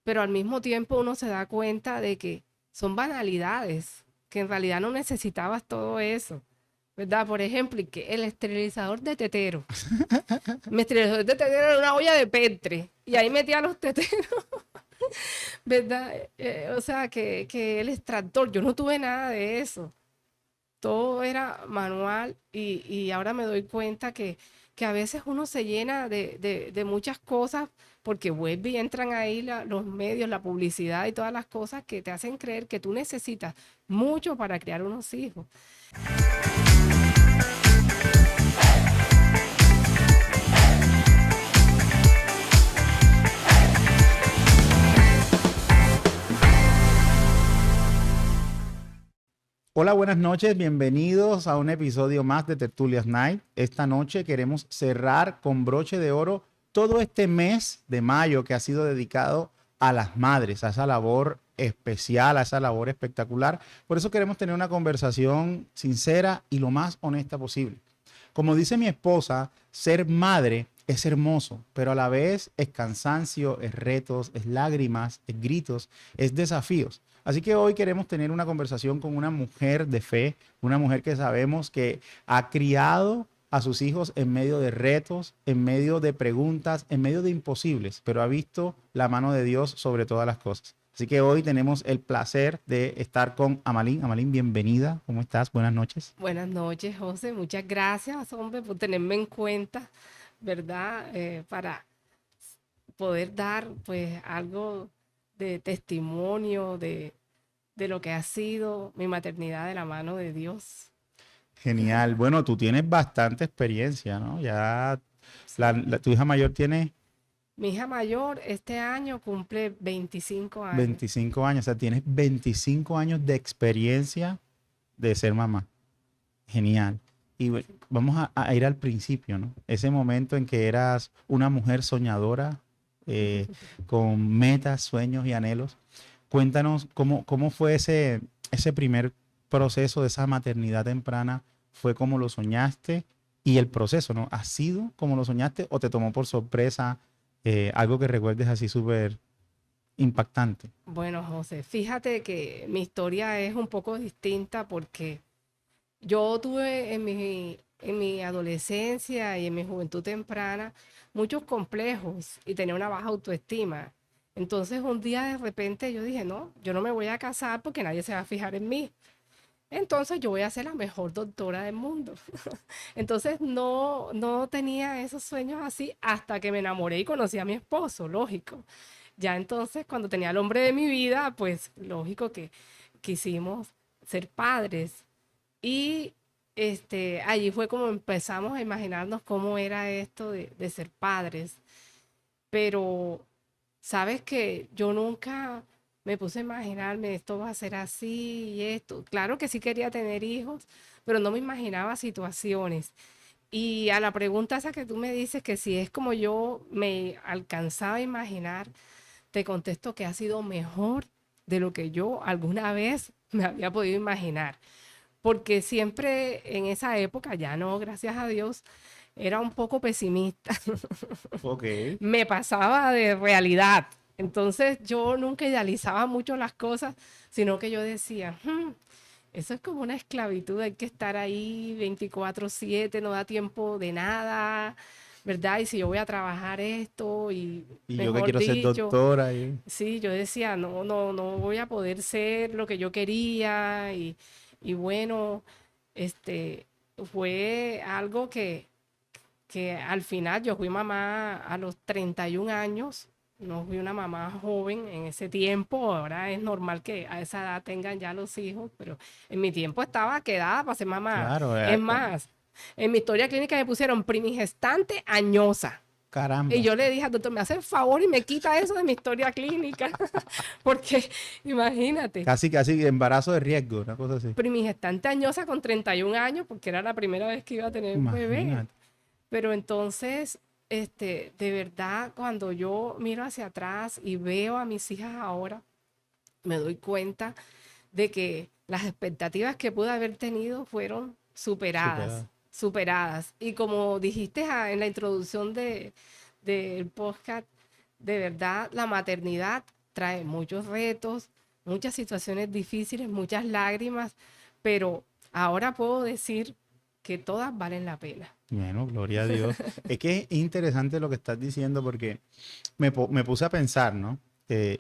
pero al mismo tiempo uno se da cuenta de que son banalidades, que en realidad no necesitabas todo eso, ¿verdad? Por ejemplo, y que el esterilizador de tetero. Mi esterilizador de tetero era una olla de Petre y ahí metía los teteros, ¿verdad? O sea, que el extractor, yo no tuve nada de eso. Todo era manual y ahora me doy cuenta que a veces uno se llena de muchas cosas porque vuelve y entran ahí los medios, la publicidad y todas las cosas que te hacen creer que tú necesitas mucho para criar unos hijos. Hola, buenas noches, bienvenidos a un episodio más de Tertulias Night. Esta noche queremos cerrar con broche de oro todo este mes de mayo que ha sido dedicado a las madres, a esa labor especial, a esa labor espectacular. Por eso queremos tener una conversación sincera y lo más honesta posible. Como dice mi esposa, ser madre es hermoso, pero a la vez es cansancio, es retos, es lágrimas, es gritos, es desafíos. Así que hoy queremos tener una conversación con una mujer de fe, una mujer que sabemos que ha criado a sus hijos en medio de retos, en medio de preguntas, en medio de imposibles, pero ha visto la mano de Dios sobre todas las cosas. Así que hoy tenemos el placer de estar con Amalín. Amalín, bienvenida. ¿Cómo estás? Buenas noches. Buenas noches, José. Muchas gracias, hombre, por tenerme en cuenta, ¿verdad? Para poder dar, pues, algo de testimonio de lo que ha sido mi maternidad de la mano de Dios. Genial. Bueno, tú tienes bastante experiencia, ¿no? Ya Sí. tu hija mayor tiene Mi hija mayor este año cumple 25 años. 25 años, o sea, tienes 25 años de experiencia de ser mamá. Genial. Y vamos a ir al principio, ¿no? Ese momento en que eras una mujer soñadora, con metas, sueños y anhelos. Cuéntanos cómo fue ese primer proceso de esa maternidad temprana. ¿Fue como lo soñaste? Y el proceso, ¿no? ¿Ha sido como lo soñaste o te tomó por sorpresa algo que recuerdes así súper impactante? Bueno, José, fíjate que mi historia es un poco distinta porque yo tuve en mi adolescencia y en mi juventud temprana muchos complejos y tenía una baja autoestima. Entonces un día de repente yo dije, no, yo no me voy a casar porque nadie se va a fijar en mí. Entonces yo voy a ser la mejor doctora del mundo. Entonces no tenía esos sueños así hasta que me enamoré y conocí a mi esposo, lógico. Ya entonces cuando tenía al hombre de mi vida, pues lógico que quisimos ser padres. Y allí fue como empezamos a imaginarnos cómo era esto de ser padres. Pero, ¿sabes que yo nunca me puse a imaginarme esto va a ser así y esto? Claro que sí quería tener hijos, pero no me imaginaba situaciones. Y a la pregunta esa que tú me dices, que si es como yo me alcanzaba a imaginar, te contesto que ha sido mejor de lo que yo alguna vez me había podido imaginar. Porque siempre en esa época, ya no, gracias a Dios, era un poco pesimista. Ok. Me pasaba de realidad. Entonces yo nunca idealizaba mucho las cosas, sino que yo decía, eso es como una esclavitud, hay que estar ahí 24/7, no da tiempo de nada, ¿verdad? Y si yo voy a trabajar esto y Y yo que mejor quiero ser dicho, doctora. sí, yo decía, no voy a poder ser lo que yo quería y bueno, este, fue algo que al final yo fui mamá a los 31 años, no fui una mamá joven en ese tiempo, ahora es normal que a esa edad tengan ya los hijos, pero en mi tiempo estaba quedada para ser mamá. Claro, Es más, en mi historia clínica me pusieron primigestante añosa. Y caramba. yo le dije al doctor, me hace el favor y me quita eso de mi historia clínica, porque imagínate, Casi embarazo de riesgo, una cosa así. primigestante añosa con 31 años, porque era la primera vez que iba a tener un bebé. Imagínate. Pero entonces, de verdad, cuando yo miro hacia atrás y veo a mis hijas ahora, me doy cuenta de que las expectativas que pude haber tenido fueron superadas, Superado. superadas. Y como dijiste en la introducción del podcast, de verdad, la maternidad trae muchos retos, muchas situaciones difíciles, muchas lágrimas, pero ahora puedo decir que todas valen la pena. Bueno, gloria a Dios. Es que es interesante lo que estás diciendo porque me puse a pensar, ¿no? Que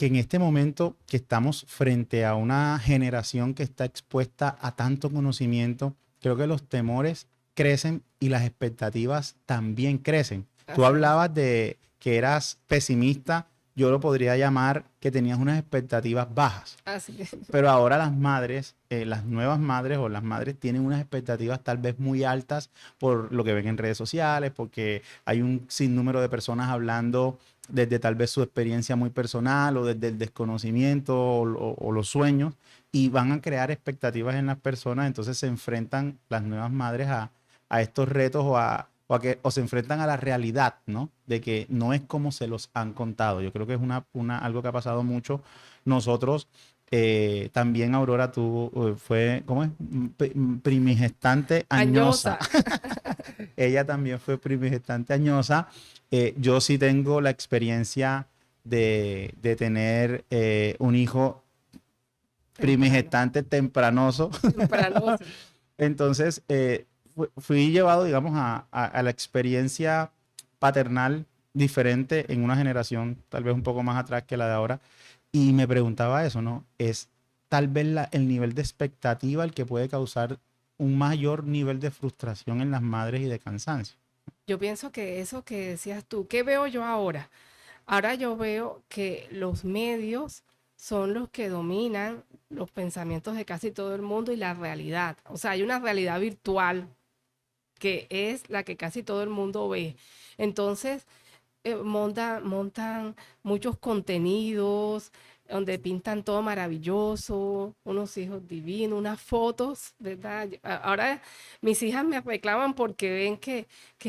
en este momento que estamos frente a una generación que está expuesta a tanto conocimiento, creo que los temores crecen y las expectativas también crecen. Tú Así es. hablabas de que eras pesimista, yo lo podría llamar que tenías unas expectativas bajas. Así es. Pero ahora las madres, las nuevas madres o las madres tienen unas expectativas tal vez muy altas por lo que ven en redes sociales, porque hay un sinnúmero de personas hablando desde tal vez su experiencia muy personal o desde el desconocimiento o los sueños y van a crear expectativas en las personas, entonces se enfrentan las nuevas madres a estos retos o se enfrentan a la realidad, ¿no? De que no es como se los han contado. Yo creo que es algo que ha pasado mucho. Nosotros también Aurora, tú fue, ¿cómo es? Primigestante añosa. Añosa. Ella también fue primigestante añosa. Yo sí tengo la experiencia de tener un hijo Temprano. primigestante tempranoso. Temprano. Entonces, fui llevado, digamos, a la experiencia paternal diferente en una generación tal vez un poco más atrás que la de ahora. Y me preguntaba eso, ¿no? Es tal vez el nivel de expectativa el que puede causar un mayor nivel de frustración en las madres y de cansancio. Yo pienso que eso que decías tú, ¿qué veo yo ahora? Ahora yo veo que los medios son los que dominan los pensamientos de casi todo el mundo y la realidad. O sea, hay una realidad virtual que es la que casi todo el mundo ve. Entonces, montan muchos contenidos donde pintan todo maravilloso, unos hijos divinos, unas fotos, ¿verdad? Ahora mis hijas me reclaman porque ven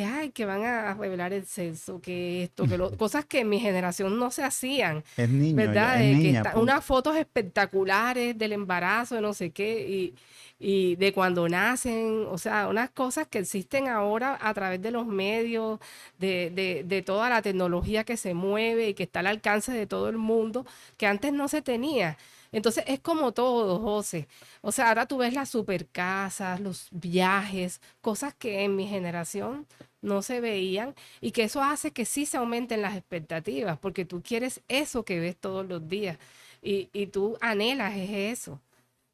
ay, que van a revelar el sexo, que esto, que lo, cosas que en mi generación no se hacían, Es niño, ya, ¿verdad? es Que niña, punto. unas fotos espectaculares del embarazo, de no sé qué, y de cuando nacen, o sea, unas cosas que existen ahora a través de los medios, de toda la tecnología que se mueve y que está al alcance de todo el mundo, que antes no se tenía. Entonces es como todo, José. O sea, ahora tú ves las supercasas, los viajes, cosas que en mi generación no se veían y que eso hace que sí se aumenten las expectativas, porque tú quieres eso que ves todos los días y tú anhelas es eso.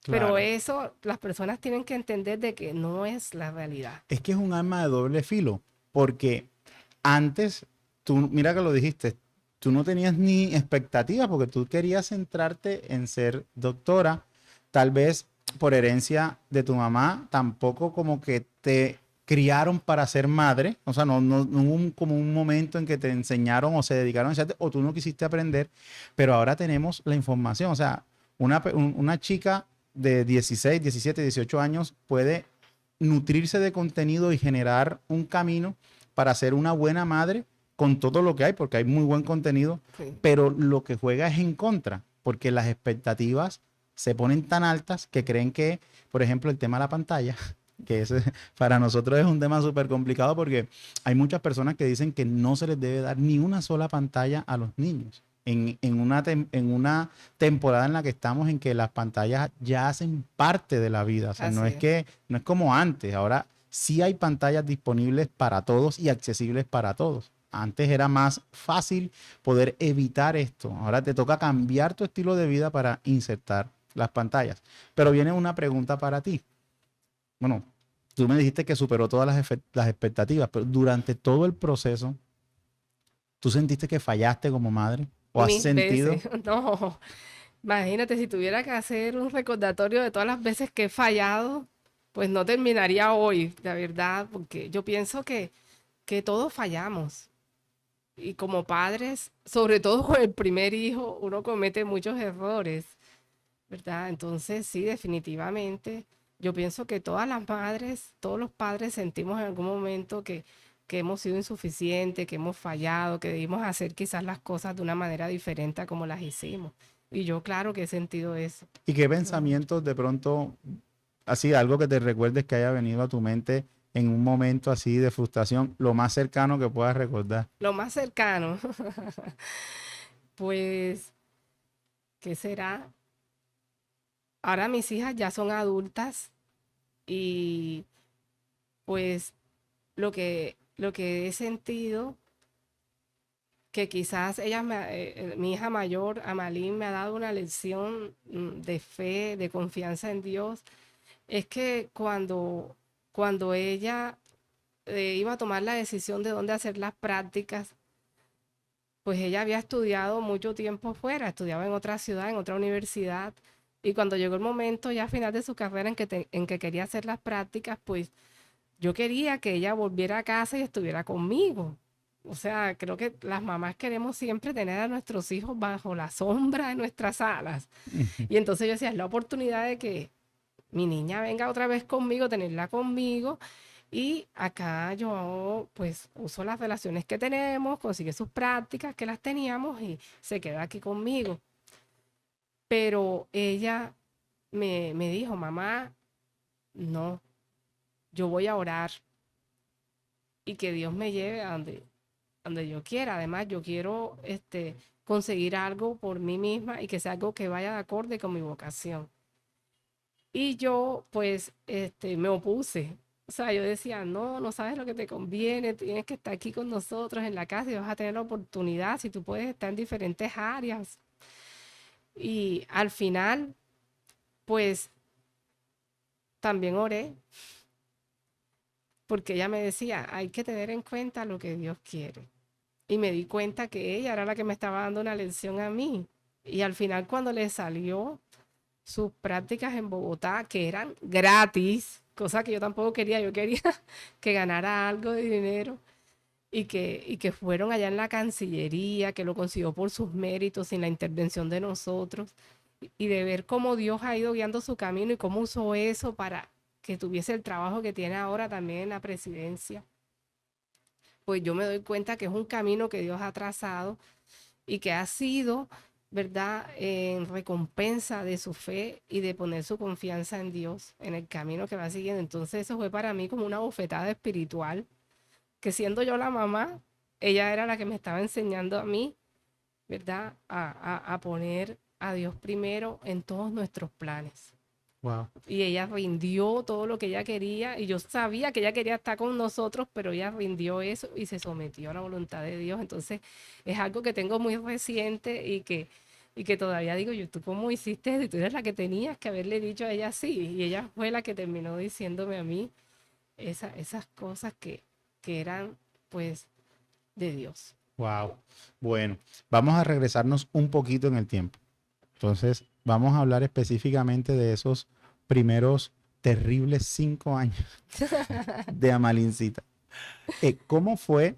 Pero Claro. eso las personas tienen que entender de que no es la realidad. Es que es un arma de doble filo, porque antes, tú, mira que lo dijiste, tú no tenías ni expectativas porque tú querías centrarte en ser doctora, tal vez por herencia de tu mamá, tampoco como que te criaron para ser madre, o sea, no hubo como un momento en que te enseñaron o se dedicaron a enseñarte, o tú no quisiste aprender, pero ahora tenemos la información, o sea, una chica de 16, 17, 18 años puede nutrirse de contenido y generar un camino para ser una buena madre con todo lo que hay, porque hay muy buen contenido, Sí. pero lo que juega es en contra, porque las expectativas se ponen tan altas que creen que, por ejemplo, el tema de la pantalla, que ese, para nosotros es un tema súper complicado porque hay muchas personas que dicen que no se les debe dar ni una sola pantalla a los niños. En una temporada en la que estamos en que las pantallas ya hacen parte de la vida, o sea, Así es. no es como antes, ahora sí hay pantallas disponibles para todos y accesibles para todos. Antes era más fácil poder evitar esto. Ahora te toca cambiar tu estilo de vida para insertar las pantallas. Pero viene una pregunta para ti. Bueno, tú me dijiste que superó todas las expectativas, pero durante todo el proceso, ¿tú sentiste que fallaste como madre? ¿O has Mis sentido? veces. No. Imagínate, si tuviera que hacer un recordatorio de todas las veces que he fallado, pues no terminaría hoy, la verdad, porque yo pienso que todos fallamos. Y como padres, sobre todo con el primer hijo, uno comete muchos errores, ¿verdad? Entonces, sí, definitivamente, yo pienso que todas las madres, todos los padres sentimos en algún momento que hemos sido insuficientes, que hemos fallado, que debimos hacer quizás las cosas de una manera diferente a como las hicimos. Y yo, claro que he sentido eso. ¿Y qué Ujú. pensamientos de pronto, así, algo que te recuerdes que haya venido a tu mente en un momento así de frustración, lo más cercano que puedas recordar? Lo más cercano. Pues, ¿qué será? Ahora mis hijas ya son adultas y pues lo que he sentido, que quizás mi hija mayor, Amalín, me ha dado una lección de fe, de confianza en Dios, es que cuando ella iba a tomar la decisión de dónde hacer las prácticas, pues ella había estudiado mucho tiempo fuera, estudiaba en otra ciudad, en otra universidad, y cuando llegó el momento ya a final de su carrera en que quería hacer las prácticas, pues yo quería que ella volviera a casa y estuviera conmigo. O sea, creo que las mamás queremos siempre tener a nuestros hijos bajo la sombra de nuestras alas. Y entonces yo decía, es la oportunidad de que mi niña venga otra vez conmigo, tenerla conmigo. Y acá yo pues uso las relaciones que tenemos, consigue sus prácticas que las teníamos y se queda aquí conmigo. Pero ella me dijo, mamá, no, yo voy a orar y que Dios me lleve a donde yo quiera. Además, yo quiero conseguir algo por mí misma y que sea algo que vaya de acorde con mi vocación. Y yo, pues, me opuse. O sea, yo decía, no, no sabes lo que te conviene, tienes que estar aquí con nosotros en la casa y vas a tener la oportunidad, si tú puedes estar en diferentes áreas. Y al final, pues, también oré, porque ella me decía, hay que tener en cuenta lo que Dios quiere. Y me di cuenta que ella era la que me estaba dando una lección a mí. Y al final, cuando le salió sus prácticas en Bogotá, que eran gratis, cosa que yo tampoco quería, yo quería que ganara algo de dinero y que fueron allá en la Cancillería, que lo consiguió por sus méritos, sin la intervención de nosotros, y de ver cómo Dios ha ido guiando su camino y cómo usó eso para que tuviese el trabajo que tiene ahora también en la presidencia, pues yo me doy cuenta que es un camino que Dios ha trazado y que ha sido, ¿verdad?, en recompensa de su fe y de poner su confianza en Dios, en el camino que va siguiendo. Entonces eso fue para mí como una bofetada espiritual, que siendo yo la mamá, ella era la que me estaba enseñando a mí, ¿verdad?, a poner a Dios primero en todos nuestros planes. Wow. Y ella rindió todo lo que ella quería, y yo sabía que ella quería estar con nosotros, pero ella rindió eso y se sometió a la voluntad de Dios. Entonces es algo que tengo muy reciente y que todavía digo, yo, ¿tú cómo hiciste eso? Y tú eres la que tenías que haberle dicho a ella sí, y ella fue la que terminó diciéndome a mí esas cosas que eran pues de Dios. Wow. Bueno, vamos a regresarnos un poquito en el tiempo. Entonces, vamos a hablar específicamente de esos primeros terribles 5 años de Amalincita. ¿Cómo fue,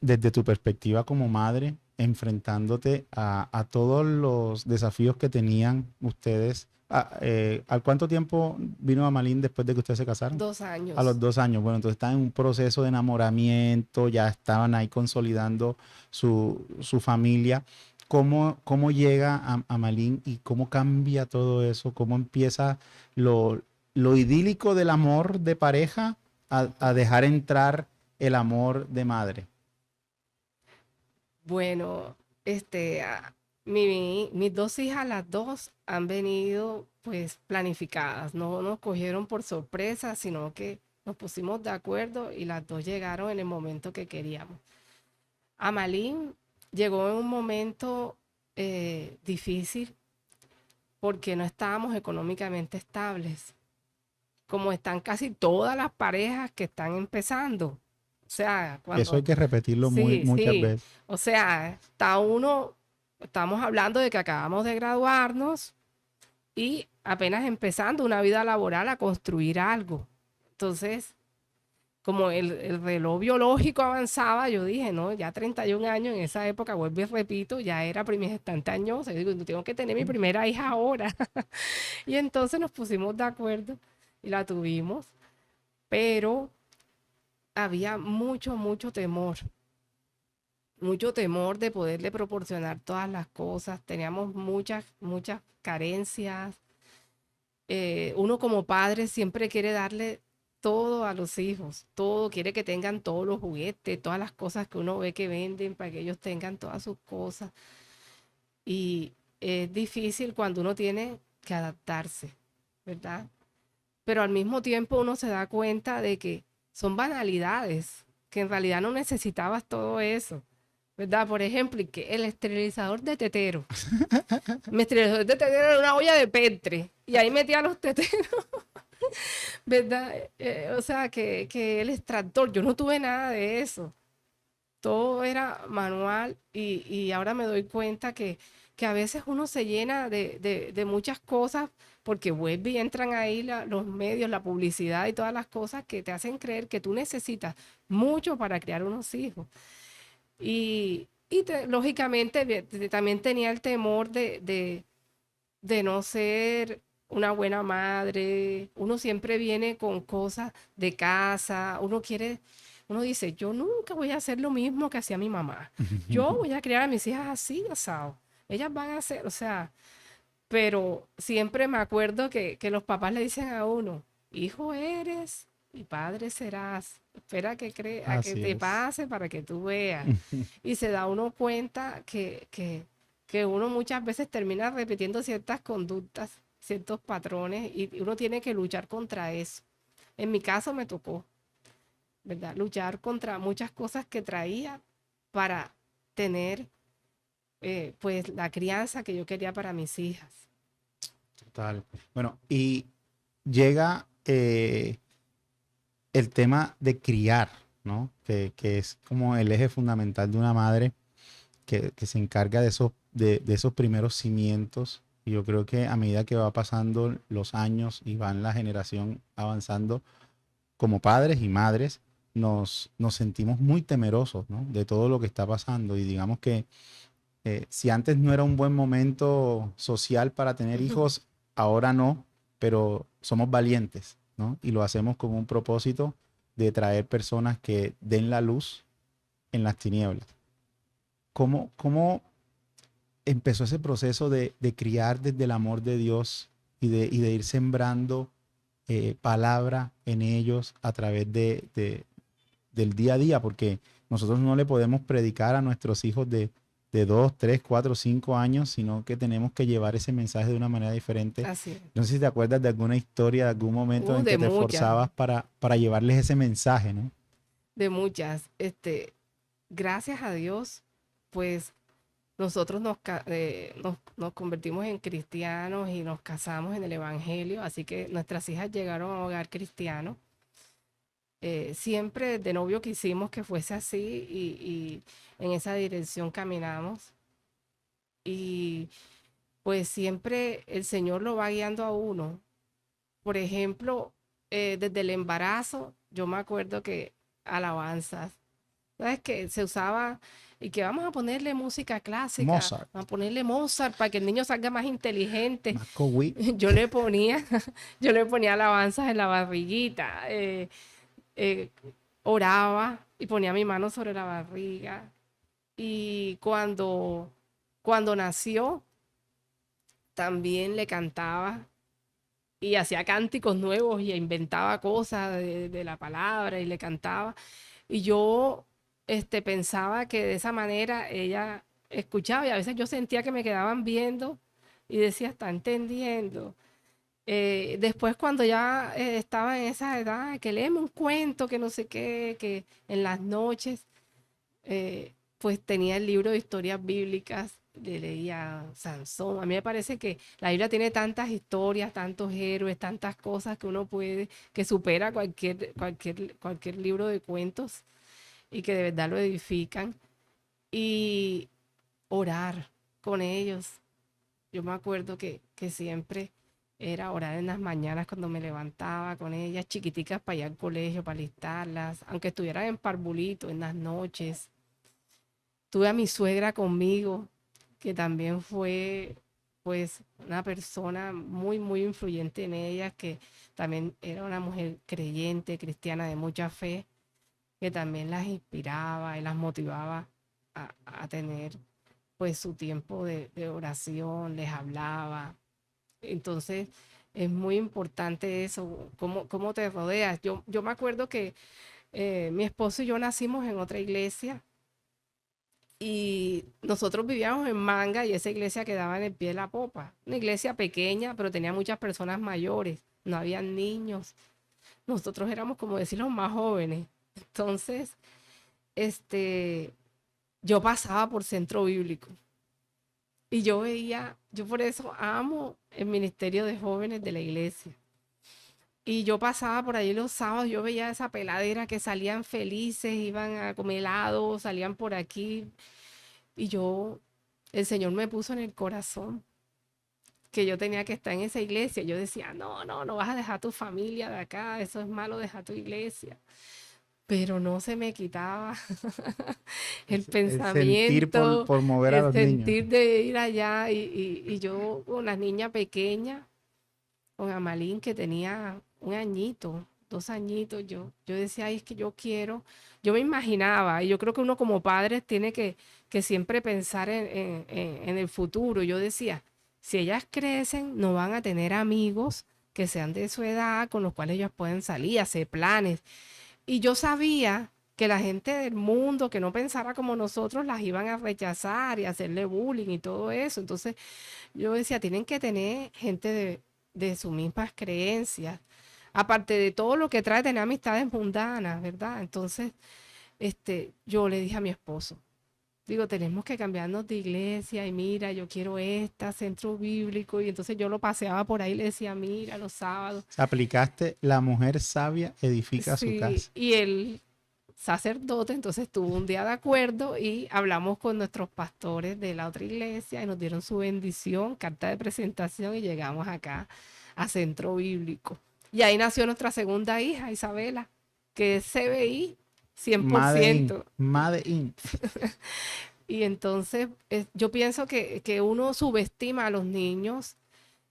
desde tu perspectiva como madre, enfrentándote a todos los desafíos que tenían ustedes? ¿Al cuánto tiempo vino Amalín después de que ustedes se casaron? Dos A los años. 2 años. Bueno, entonces están en un proceso de enamoramiento, ya estaban ahí consolidando su familia. ¿Cómo llega a Malín y cómo cambia todo eso? ¿Cómo empieza lo idílico del amor de pareja a dejar entrar el amor de madre? Bueno, mis dos hijas, las dos, han venido pues planificadas, no nos cogieron por sorpresa, sino que nos pusimos de acuerdo y las dos llegaron en el momento que queríamos. Amalín llegó en un momento difícil porque no estábamos económicamente estables, como están casi todas las parejas que están empezando. O sea, Eso hay cuando que repetirlo sí, muchas sí. veces. O sea, estamos hablando de que acabamos de graduarnos y apenas empezando una vida laboral a construir algo. Entonces, como el reloj biológico avanzaba, yo dije, no, ya 31 años, en esa época, vuelvo y repito, ya era primogestante añosa. Yo digo, tengo que tener mi primera hija ahora. Y entonces nos pusimos de acuerdo y la tuvimos, pero había mucho, mucho temor de poderle proporcionar todas las cosas. Teníamos muchas, muchas carencias. Uno como padre siempre quiere darle todo a los hijos, todo, quiere que tengan todos los juguetes, todas las cosas que uno ve que venden para que ellos tengan todas sus cosas. y es difícil cuando uno tiene que adaptarse, ¿verdad? Pero al mismo tiempo uno se da cuenta de que son banalidades, que en realidad no necesitabas todo eso, ¿verdad? Por ejemplo, y que el esterilizador de tetero. Mi esterilizador de tetero era una olla de Petre y ahí metía los teteros, ¿verdad? O sea, que el extractor, yo no tuve nada de eso. Todo era manual y ahora me doy cuenta que a veces uno se llena de muchas cosas porque vuelve y entran ahí los medios, la publicidad y todas las cosas que te hacen creer que tú necesitas mucho para criar unos hijos. Lógicamente también tenía el temor de no ser una buena madre. Uno siempre viene con cosas de casa, uno dice, yo nunca voy a hacer lo mismo que hacía mi mamá. Yo voy a criar a mis hijas así, asado. Ellas van a hacer, o sea, pero siempre me acuerdo que los papás le dicen a uno, hijo eres y padre serás. Espera a que Así te es. pase para que tú veas. Y se da uno cuenta que uno muchas veces termina repitiendo ciertas conductas, ciertos patrones, y uno tiene que luchar contra eso. En mi caso me tocó, ¿verdad? Luchar contra muchas cosas que traía para tener pues la crianza que yo quería para mis hijas. Total. Bueno, y llega el tema de criar, ¿no? Que es como el eje fundamental de una madre que se encarga de esos primeros cimientos. Y yo creo que a medida que va pasando los años y van la generación avanzando, como padres y madres, nos sentimos muy temerosos, ¿no? De todo lo que está pasando. Y digamos que si antes no era un buen momento social para tener hijos, ahora no, pero somos valientes, ¿no? Y lo hacemos con un propósito de traer personas que den la luz en las tinieblas. ¿Cómo empezó ese proceso de criar desde el amor de Dios y de ir sembrando palabra en ellos a través del día a día? Porque nosotros no le podemos predicar a nuestros hijos de 2, 3, 4, 5 años, sino que tenemos que llevar ese mensaje de una manera diferente. Así es. No sé si te acuerdas de alguna historia, de algún momento en De que te muchas, esforzabas para llevarles ese mensaje, ¿no? de muchas. Gracias a Dios, pues nosotros nos convertimos en cristianos y nos casamos en el Evangelio, así que nuestras hijas llegaron a un hogar cristiano. Siempre de novio quisimos que fuese así y en esa dirección caminamos. Y pues siempre el Señor lo va guiando a uno. Por ejemplo, desde el embarazo, yo me acuerdo que alabanzas, ¿sabes? Que se usaba y que vamos a ponerle música clásica, Mozart, a ponerle Mozart para que el niño salga más inteligente. Marco Witt. Yo le ponía, yo le ponía alabanzas en la barriguita, eh, oraba y ponía mi mano sobre la barriga. Y cuando nació, también le cantaba y hacía cánticos nuevos y inventaba cosas de la palabra y le cantaba. Y yo pensaba que de esa manera ella escuchaba y a veces yo sentía que me quedaban viendo y decía, está entendiendo. Después cuando ya estaba en esa edad, que léeme un cuento, que no sé qué, que en las noches, pues tenía el libro de historias bíblicas, le leía Sansón. A mí me parece que la Biblia tiene tantas historias, tantos héroes, tantas cosas que uno puede, que supera cualquier libro de cuentos y que de verdad lo edifican. Y orar con ellos. Yo me acuerdo que siempre era orar en las mañanas cuando me levantaba con ellas, chiquiticas para ir al colegio, para alistarlas, aunque estuvieran en parvulito en las noches. Tuve a mi suegra conmigo, que también fue pues una persona muy, muy influyente en ellas, que también era una mujer creyente, cristiana de mucha fe, que también las inspiraba y las motivaba a tener pues su tiempo de oración, les hablaba. Entonces es muy importante eso, cómo te rodeas. Yo me acuerdo que mi esposo y yo nacimos en otra iglesia Y nosotros vivíamos en Manga y esa iglesia quedaba en el pie de la popa. Una iglesia pequeña, pero tenía muchas personas mayores. No había niños. Nosotros éramos, como decir, los más jóvenes. Entonces, este, yo pasaba por centro bíblico y yo veía, yo por eso amo el ministerio de jóvenes de la iglesia. Y yo pasaba por ahí los sábados, yo veía esa peladera que salían felices, iban a comer helado, salían por aquí. Y yo, el Señor me puso en el corazón que yo tenía que estar en esa iglesia. Yo decía, no, no, no vas a dejar tu familia de acá, eso es malo dejar tu iglesia. Pero no se me quitaba el El sentir pensamiento, por mover a el los niños. sentir de ir allá. Y yo con la niña pequeña, con Amalín, que tenía 1 añito, 2 añitos, yo decía, ay, es que yo quiero, yo me imaginaba, y yo creo que uno como padre tiene que siempre pensar en el futuro. Yo decía, si ellas crecen, no van a tener amigos que sean de su edad, con los cuales ellas pueden salir, hacer planes. Y yo sabía que la gente del mundo que no pensara como nosotros las iban a rechazar y hacerle bullying y todo eso. Entonces yo decía, tienen que tener gente de sus mismas creencias. Aparte de todo lo que trae tener amistades mundanas, ¿verdad? Entonces, yo le dije a mi esposo, digo, tenemos que cambiarnos de iglesia y mira, yo quiero esta, centro bíblico. Y entonces yo lo paseaba por ahí y le decía, mira, los sábados. Aplicaste la mujer sabia edifica su Sí, casa. y el sacerdote entonces tuvo un día de acuerdo y hablamos con nuestros pastores de la otra iglesia y nos dieron su bendición, carta de presentación y llegamos acá a Centro Bíblico. Y ahí nació nuestra segunda hija, Isabela, que es CBI Made in, 100%. Made in. Y entonces yo pienso que uno subestima a los niños.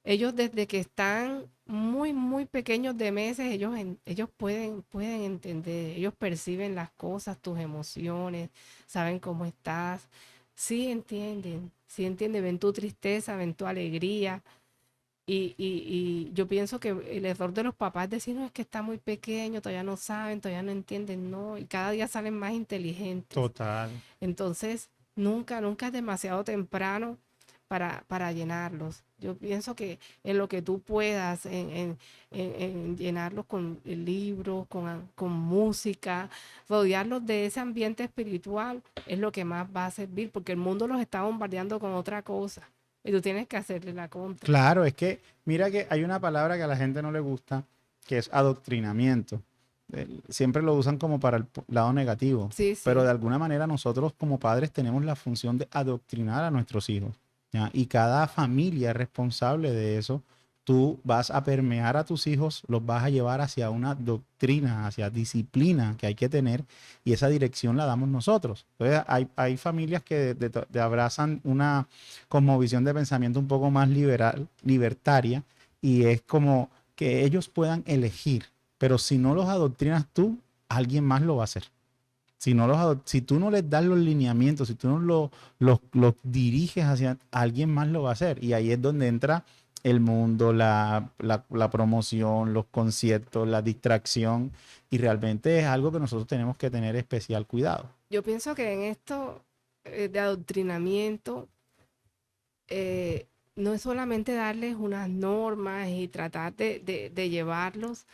Ellos desde que están muy, muy pequeños de meses, ellos pueden entender, ellos perciben las cosas, tus emociones, saben cómo estás, sí entienden, ven tu tristeza, ven tu alegría. Y yo pienso que el error de los papás es decir, no, es que está muy pequeño, todavía no saben, todavía no entienden, no, y cada día salen más inteligentes. Total. Entonces, nunca es demasiado temprano para llenarlos. Yo pienso que en lo que tú puedas, en llenarlos con libros, con música, rodearlos de ese ambiente espiritual, es lo que más va a servir, porque el mundo los está bombardeando con otra cosa y tú tienes que hacerle la contra. Claro, es que mira que hay una palabra que a la gente no le gusta, que es adoctrinamiento. Siempre lo usan como para el lado negativo, Sí, pero sí. de alguna manera nosotros como padres tenemos la función de adoctrinar a nuestros hijos, ¿ya? Y cada familia es responsable de eso. Tú vas a permear a tus hijos, los vas a llevar hacia una doctrina, hacia disciplina que hay que tener y esa dirección la damos nosotros. Entonces hay familias que abrazan una como visión de pensamiento un poco más liberal, libertaria, y es como que ellos puedan elegir, pero si no los adoctrinas tú, alguien más lo va a hacer. Si tú no les das los lineamientos, si tú no los diriges hacia alguien más lo va a hacer. Y ahí es donde entra el mundo, la promoción, los conciertos, la distracción. Y realmente es algo que nosotros tenemos que tener especial cuidado. Yo pienso que en esto de adoctrinamiento, no es solamente darles unas normas y tratar de llevarlos,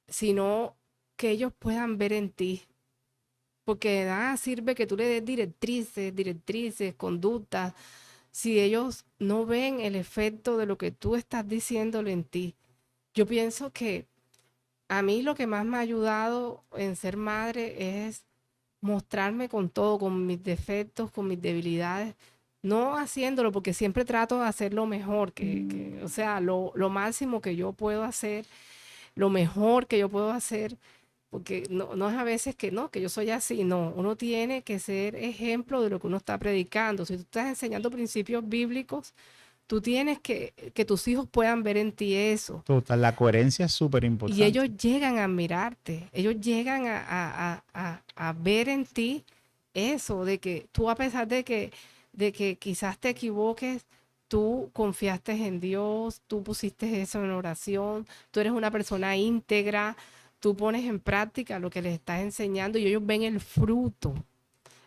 sino que ellos puedan ver en ti. Porque de nada sirve que tú le des directrices, conductas, si ellos no ven el efecto de lo que tú estás diciéndole en ti. Yo pienso que a mí lo que más me ha ayudado en ser madre es mostrarme con todo, con mis defectos, con mis debilidades, no haciéndolo, porque siempre trato de hacerlo mejor, o sea, lo máximo que yo puedo hacer, lo mejor que yo puedo hacer, porque no es a veces que no, que yo soy así, no, uno tiene que ser ejemplo de lo que uno está predicando. Si tú estás enseñando principios bíblicos, tú tienes que tus hijos puedan ver en ti eso. Total, la coherencia es súper Y ellos importante. llegan a admirarte, ellos llegan a ver en ti eso, de que tú a pesar de que quizás te equivoques, tú confiaste en Dios, tú pusiste eso en oración, tú eres una persona íntegra, tú pones en práctica lo que les estás enseñando y ellos ven el fruto.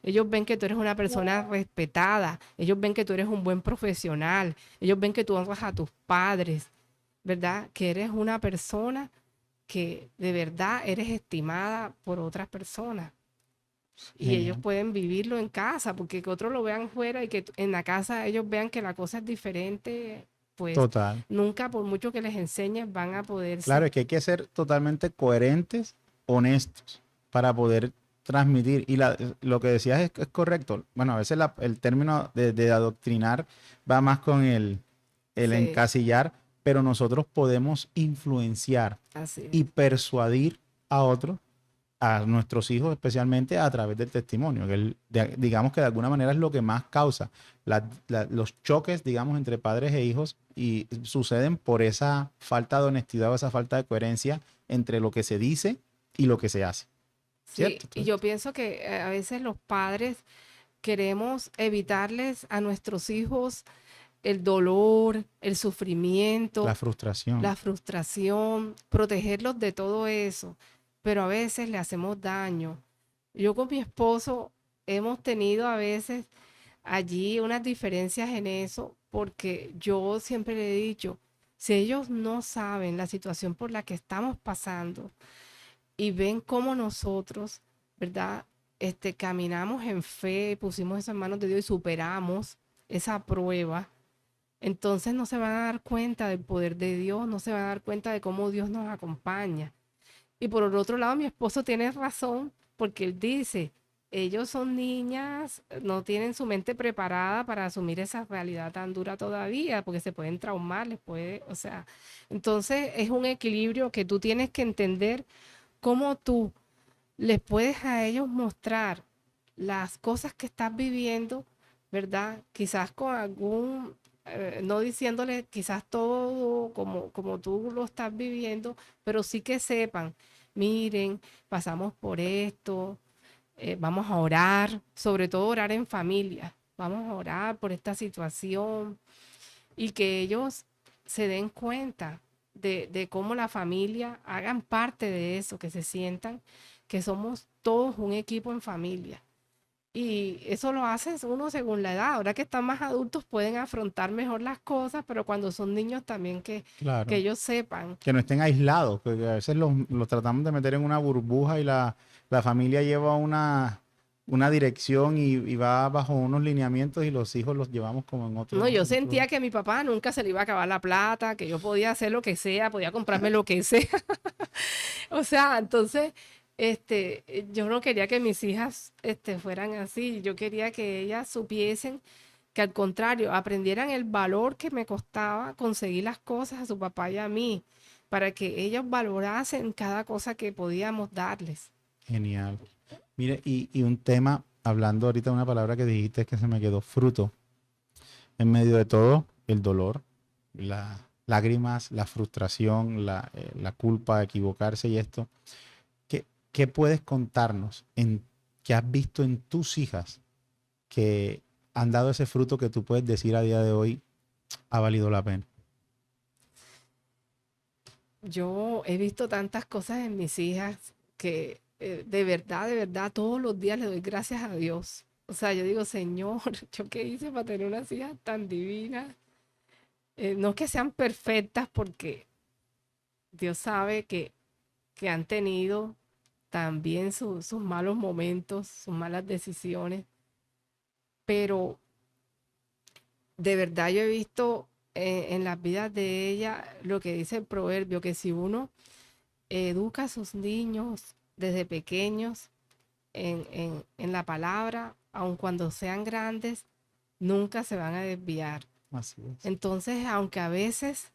Ellos ven que tú eres una persona respetada, ellos ven que tú eres un buen profesional, ellos ven que tú honras a tus padres, ¿verdad? Que eres una persona que de verdad eres estimada por otras personas. Y ellos Genial. pueden vivirlo en casa, porque que otros lo vean fuera y que en la casa ellos vean que la cosa es diferente, pues Total. nunca, por mucho que les enseñes, van a Claro, poderse. es que hay que ser totalmente coherentes, honestos, para poder transmitir. Y lo que decías es correcto. Bueno, a veces el término de adoctrinar va más con el Sí, encasillar, pero nosotros podemos influenciar así y es. persuadir a otros, a nuestros hijos especialmente, a través del testimonio, que digamos que de alguna manera es lo que más causa los choques, digamos, entre padres e hijos, y suceden por esa falta de honestidad o esa falta de coherencia entre lo que se dice y lo que se hace, Sí, ¿cierto? y Entonces, yo pienso que a veces los padres queremos evitarles a nuestros hijos el dolor, el la sufrimiento, frustración, la frustración, protegerlos de todo eso, pero a veces le hacemos daño. Yo con mi esposo hemos tenido a veces allí unas diferencias en eso, porque yo siempre le he dicho, si ellos no saben la situación por la que estamos pasando y ven cómo nosotros, ¿verdad? Caminamos en fe, pusimos eso en manos de Dios y superamos esa prueba, entonces no se van a dar cuenta del poder de Dios, no se van a dar cuenta de cómo Dios nos acompaña. Y por el otro lado, mi esposo tiene razón porque él dice, ellos son niñas, no tienen su mente preparada para asumir esa realidad tan dura todavía, porque se pueden traumar, les puede, o sea, entonces es un equilibrio que tú tienes que entender cómo tú les puedes a ellos mostrar las cosas que estás viviendo, ¿verdad? Quizás con algún, no diciéndole quizás todo como tú lo estás viviendo, pero sí que sepan, miren, pasamos por esto, vamos a orar, sobre todo orar en familia, vamos a orar por esta situación y que ellos se den cuenta de cómo la familia hagan parte de eso, que se sientan que somos todos un equipo en familia. Y eso lo hace uno según la edad. Ahora que están más adultos pueden afrontar mejor las cosas, pero cuando son niños también que claro. ellos sepan. Que no estén aislados, porque a veces los tratamos de meter en una burbuja y la familia lleva una dirección y va bajo unos lineamientos y los hijos los llevamos como en No, otro, yo en otro. sentía que a mi papá nunca se le iba a acabar la plata, que yo podía hacer lo que sea, podía comprarme lo que sea. O sea, entonces, yo no quería que mis hijas, fueran así. Yo quería que ellas supiesen que al contrario, aprendieran el valor que me costaba conseguir las cosas a su papá y a mí, para que ellos valorasen cada cosa que podíamos darles. Genial. Mire, y un tema, hablando ahorita de una palabra que dijiste que se me quedó, fruto. En medio de todo, el dolor, las lágrimas, la frustración, la culpa, equivocarse y esto. ¿Qué puedes contarnos que has visto en tus hijas que han dado ese fruto que tú puedes decir a día de hoy ha valido la pena? Yo he visto tantas cosas en mis hijas que de verdad, todos los días le doy gracias a Dios. O sea, yo digo, Señor, ¿yo qué hice para tener unas hijas tan divinas? No que sean perfectas porque Dios sabe que han tenido también sus malos momentos, sus malas decisiones, pero de verdad yo he visto en las vidas de ella lo que dice el proverbio, que si uno educa a sus niños desde pequeños en la palabra, aun cuando sean grandes, nunca se van a desviar. Así es. Entonces, aunque a veces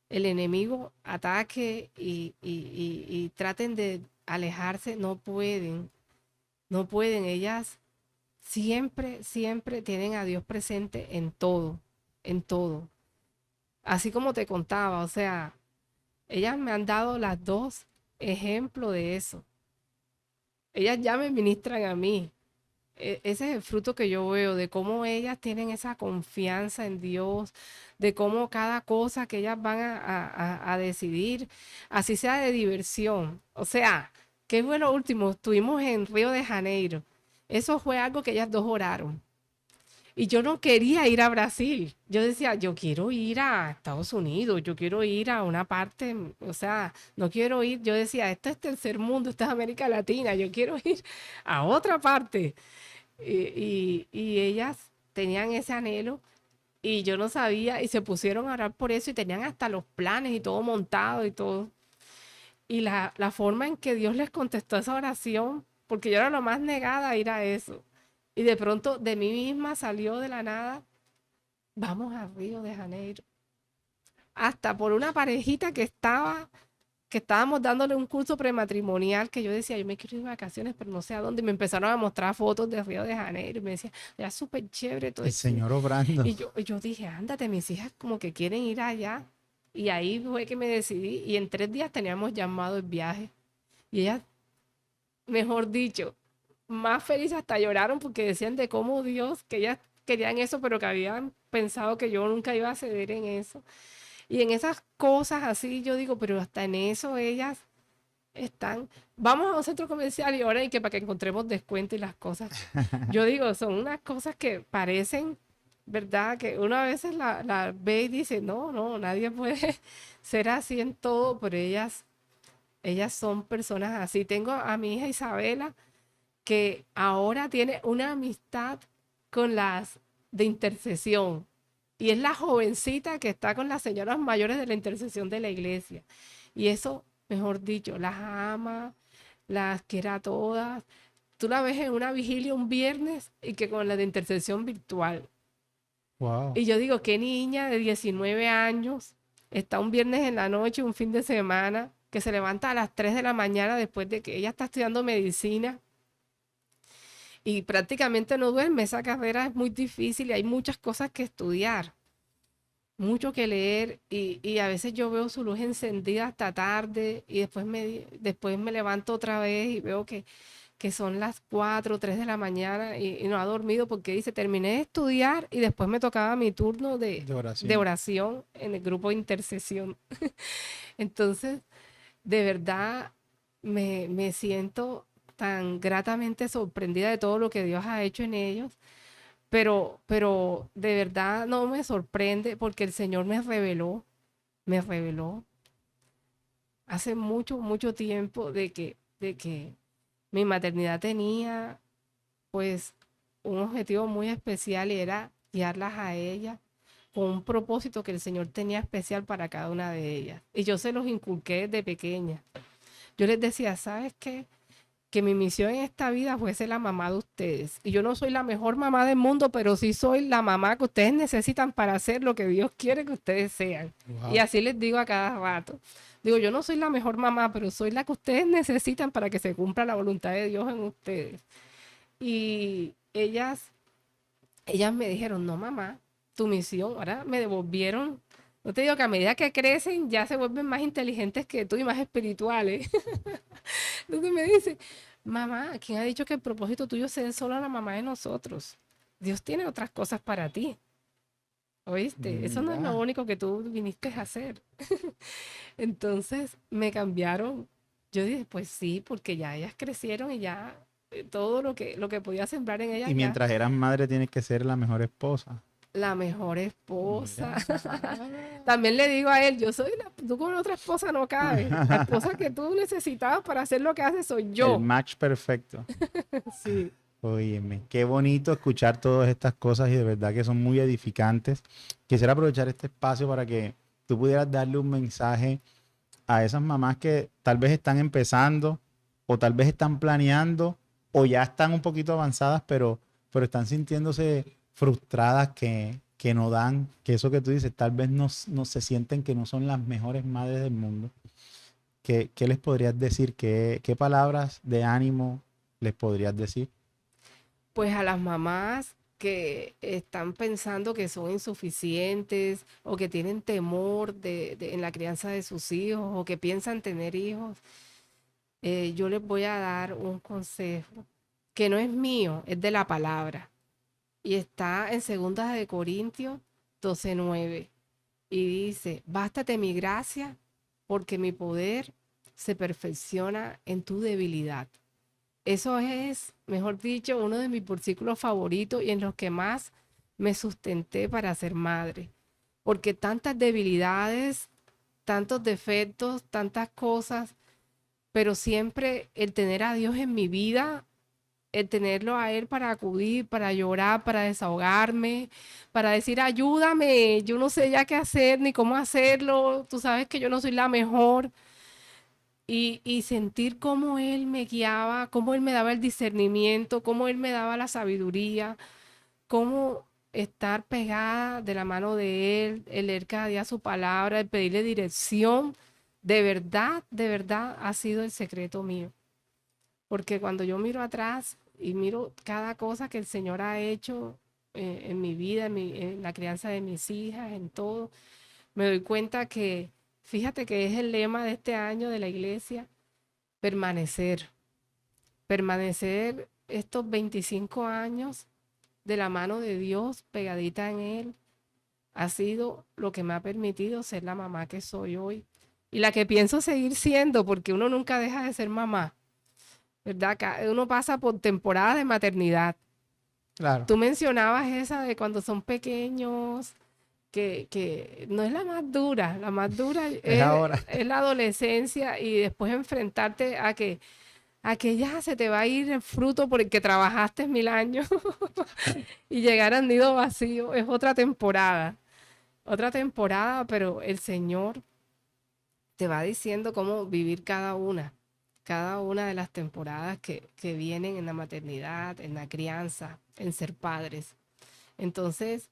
el enemigo ataque y traten de alejarse, no pueden, no pueden. Ellas siempre, siempre tienen a Dios presente en todo, en todo. Así como te contaba, o sea, ellas me han dado las dos ejemplos de eso. Ellas ya me ministran a mí. Ese es el fruto que yo veo de cómo ellas tienen esa confianza en Dios, de cómo cada cosa que ellas van a decidir, así sea de diversión. O sea, ¿qué fue lo último? Estuvimos en Río de Janeiro Eso fue algo que ellas dos oraron. Y yo no quería ir a Brasil. Yo decía, yo quiero ir a Estados Unidos, yo quiero ir a una parte, o sea, no quiero ir. Yo decía, este es tercer mundo, esta es América Latina, yo quiero ir a otra parte. Y ellas tenían ese anhelo y yo no sabía y se pusieron a orar por eso y tenían hasta los planes y todo montado y todo. Y la forma en que Dios les contestó esa oración, porque yo era lo más negada a ir a eso. Y de pronto de mí misma salió de la nada, vamos a Río de Janeiro. Hasta por una parejita que estábamos dándole un curso prematrimonial, que yo decía, yo me quiero ir de vacaciones, pero no sé a dónde. Y me empezaron a mostrar fotos de Río de Janeiro y me decía, era súper chévere todo El eso. Señor obrando. Y yo dije, ándate, mis hijas como que quieren ir allá. Y ahí fue que me decidí. Y en 3 días teníamos llamado el viaje. Y ellas, mejor dicho, más felices hasta lloraron porque decían de cómo Dios, que ellas querían eso, pero que habían pensado que yo nunca iba a ceder en eso. Y en esas cosas así, yo digo, pero hasta en eso ellas están, vamos a un centro comercial y ahora y que para que encontremos descuento y las cosas. Yo digo, son unas cosas que parecen, ¿verdad? Que uno a veces la ve y dice, no, no, nadie puede ser así en todo, pero ellas son personas así. Tengo a mi hija Isabela, que ahora tiene una amistad con las de intercesión. Y es la jovencita que está con las señoras mayores de la intercesión de la iglesia. Y eso, mejor dicho, las ama, las quiere a todas. Tú la ves en una vigilia un viernes y que con la de intercesión virtual. Wow. Y yo digo, qué niña de 19 años está un viernes en la noche, un fin de semana, que se levanta a las 3 de la mañana después de que ella está estudiando medicina y prácticamente no duerme. Esa carrera es muy difícil y hay muchas cosas que estudiar, mucho que leer y a veces yo veo su luz encendida hasta tarde y después me levanto otra vez y veo que son las 4 o 3 de la mañana y no ha dormido porque dice, terminé de estudiar y después me tocaba mi turno De de oración. oración en el grupo de intercesión. Entonces, de verdad, me siento tan gratamente sorprendida de todo lo que Dios ha hecho en ellos, pero de verdad no me sorprende porque el Señor me reveló hace mucho, mucho tiempo de que mi maternidad tenía pues un objetivo muy especial y era guiarlas a ellas con un propósito que el Señor tenía especial para cada una de ellas. Y yo se los inculqué desde pequeña. Yo les decía, ¿sabes qué? Que mi misión en esta vida fue ser la mamá de ustedes. Y yo no soy la mejor mamá del mundo, pero sí soy la mamá que ustedes necesitan para hacer lo que Dios quiere que ustedes sean. Y Wow. así les digo a cada rato. Digo, yo no soy la mejor mamá, pero soy la que ustedes necesitan para que se cumpla la voluntad de Dios en ustedes. Y ellas me dijeron, no mamá, tu misión, ahora me devolvieron. No te digo que a medida que crecen ya se vuelven más inteligentes que tú y más espirituales. Entonces me dice, mamá, ¿quién ha dicho que el propósito tuyo es ser solo la mamá de nosotros? Dios tiene otras cosas para ti, ¿oíste? Eso no es lo Mira. único que tú viniste a hacer. Entonces me cambiaron. Yo dije, pues sí, porque ya ellas crecieron y ya todo lo que podía sembrar en ellas Y ya. mientras eras madre, tienes que ser la mejor esposa. La mejor esposa. Mira. También le digo a él, tú con otra esposa no cabes. La esposa que tú necesitabas para hacer lo que haces soy El yo. match perfecto. Sí. Óyeme, qué bonito escuchar todas estas cosas y de verdad que son muy edificantes. Quisiera aprovechar este espacio para que tú pudieras darle un mensaje a esas mamás que tal vez están empezando o tal vez están planeando o ya están un poquito avanzadas, pero están sintiéndose frustradas que no dan, que eso que tú dices, tal vez no se sienten que no son las mejores madres del mundo. ¿Qué les podrías decir? ¿Qué palabras de ánimo les podrías decir? Pues a las mamás que están pensando que son insuficientes o que tienen temor en la crianza de sus hijos o que piensan tener hijos, yo les voy a dar un consejo que no es mío, es de la palabra y está en 2 Corintios 12:9 y dice, bástate mi gracia porque mi poder se perfecciona en tu debilidad. eso es, mejor dicho, uno de mis versículos favoritos y en los que más me sustenté para ser madre. Porque tantas debilidades, tantos defectos, tantas cosas, pero siempre el tener a Dios en mi vida, el tenerlo a Él para acudir, para llorar, para desahogarme, para decir, ayúdame, yo no sé ya qué hacer ni cómo hacerlo, tú sabes que yo no soy la mejor. Y sentir cómo Él me guiaba, cómo Él me daba el discernimiento, cómo Él me daba la sabiduría, cómo estar pegada de la mano de Él, el leer cada día su palabra, el pedirle dirección, de verdad ha sido el secreto mío. Porque cuando yo miro atrás y miro cada cosa que el Señor ha hecho en mi vida, en la crianza de mis hijas, en todo, me doy cuenta que, fíjate que es el lema de este año de la iglesia, permanecer, permanecer estos 25 años de la mano de Dios, pegadita en Él, ha sido lo que me ha permitido ser la mamá que soy hoy y la que pienso seguir siendo, porque uno nunca deja de ser mamá, ¿verdad? Uno pasa por temporada de maternidad. Claro. Tú mencionabas esa de cuando son pequeños, que no es la más dura Es ahora. es la adolescencia y después enfrentarte a que ya se te va a ir el fruto por el que trabajaste 1000 años y llegar al nido vacío. Es otra temporada, pero el Señor te va diciendo cómo vivir cada una de las temporadas que vienen en la maternidad, en la crianza, en ser padres. Entonces,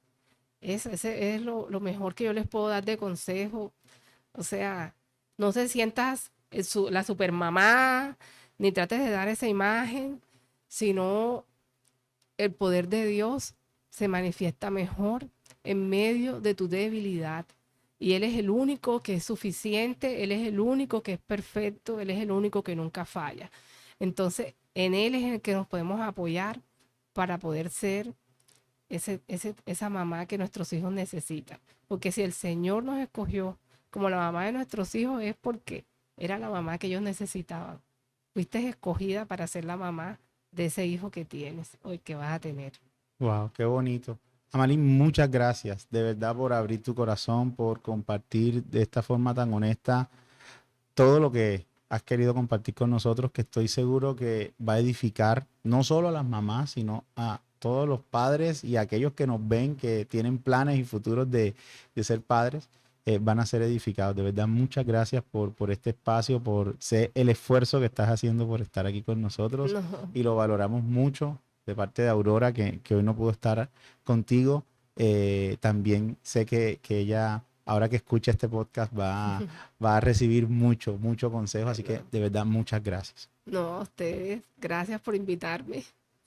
ese es lo mejor que yo les puedo dar de consejo. O sea, no se sientas la supermamá, ni trates de dar esa imagen, sino el poder de Dios se manifiesta mejor en medio de tu debilidad. Y Él es el único que es suficiente, Él es el único que es perfecto, Él es el único que nunca falla. Entonces, en Él es en el que nos podemos apoyar para poder ser esa mamá que nuestros hijos necesitan. Porque si el Señor nos escogió como la mamá de nuestros hijos es porque era la mamá que ellos necesitaban. Fuiste escogida para ser la mamá de ese hijo que tienes o el que vas a tener. Wow, qué bonito. Amalí, muchas gracias de verdad por abrir tu corazón, por compartir de esta forma tan honesta todo lo que has querido compartir con nosotros, que estoy seguro que va a edificar no solo a las mamás, sino a todos los padres y a aquellos que nos ven, que tienen planes y futuros de ser padres, van a ser edificados. De verdad, muchas gracias por este espacio, por ser el esfuerzo que estás haciendo por estar aquí con nosotros No, y lo valoramos mucho de parte de Aurora, que hoy no pudo estar contigo. También sé que ella, ahora que escucha este podcast, va a recibir mucho consejo. Así que de verdad, muchas gracias. no, a ustedes, gracias por invitarme.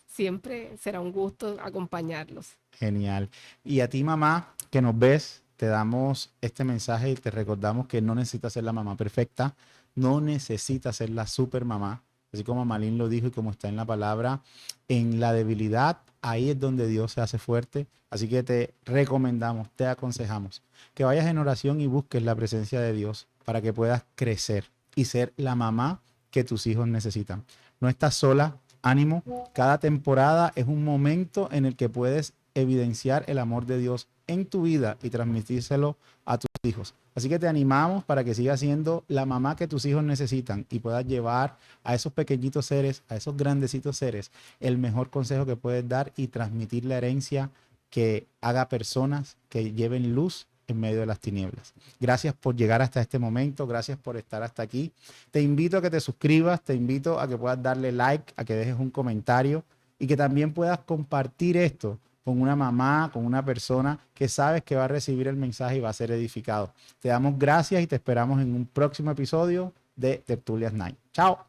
Siempre será un gusto acompañarlos. Genial. Y a ti, mamá, que nos ves, te damos este mensaje y te recordamos que no necesitas ser la mamá perfecta, no necesitas ser la super mamá. Así como Malín lo dijo y como está en la palabra, en la debilidad, ahí es donde Dios se hace fuerte. Así que te recomendamos, te aconsejamos que vayas en oración y busques la presencia de Dios para que puedas crecer y ser la mamá que tus hijos necesitan. No estás sola, ánimo. Cada temporada es un momento en el que puedes evidenciar el amor de Dios en tu vida y transmitírselo a tus hijos. Así que te animamos para que sigas siendo la mamá que tus hijos necesitan y puedas llevar a esos pequeñitos seres, a esos grandecitos seres, el mejor consejo que puedes dar y transmitir la herencia que haga personas que lleven luz en medio de las tinieblas. Gracias por llegar hasta este momento, gracias por estar hasta aquí. Te invito a que te suscribas, te invito a que puedas darle like, a que dejes un comentario y que también puedas compartir esto con una mamá, con una persona que sabes que va a recibir el mensaje y va a ser edificado. Te damos gracias y te esperamos en un próximo episodio de Tertulias Night. Chao.